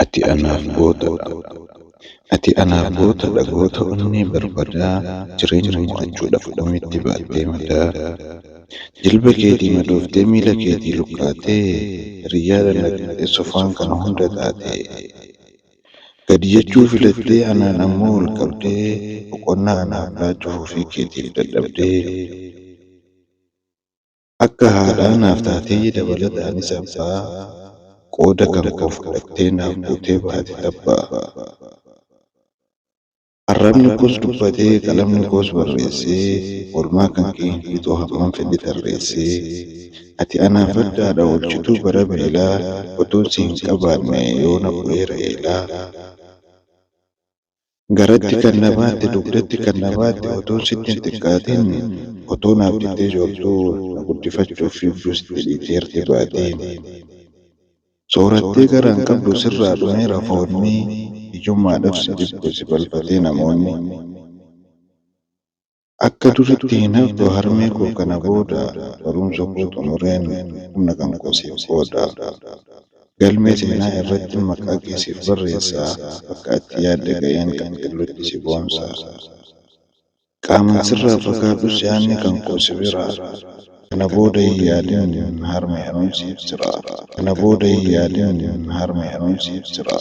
Ati anaaf gootadha. Ati anaaf gootadha goota onnee barbadaa jireenya mo'achuudhaaf qomitti baattee madaa. Jilba keetii madooftee miila keetii lukkaatee hiriyyaadha naqxee sofaan kana hunda taatee. Gadi jechuu filattee anaan ammoo ol qabdee boqonnaa anaaf laachuuf ofii keetiif dadhabdee. Akka haadhaa naaf taatee dabalataanis abbaa qooda kan koo fudhattee naaf buutee baate tabbaa. Arrabni koos dubbatee qalamni koos barreessee oolmaa kan kee hin fixu hammam fedhe tarreessee. Ati anaaf addaadha oolchituu bara beelaa otoon si hin qabaanne yoona bu'eera eelaa. Garatti kan na baatte dugdatti kan na baatte otoon sitti hin xiqqaatin otoo naaf jettee joortuu na guddifachuuf fiigduu sitti dhiiteerti baateen. Soorattee garaan qabdu sirraa dhumeera foonni hiyyummaadhaaf si jibbu si balfatee namoonni. Akka duritti hin haftu harmee koo kana booda barumsa koo xumureen humna kan koo siif qooda. Galmee seenaa irratti maqaa kee siif barreessaa bakka ati yaadde ga'een qaqqillutti si boonsa. Qaamaan sirraa fagaadhus yaadni kan koo si biraa. Kana booda hin yaadin harmee hanuunsiif jira. Kana booda hin yaadin harmee hanuunsiif jira.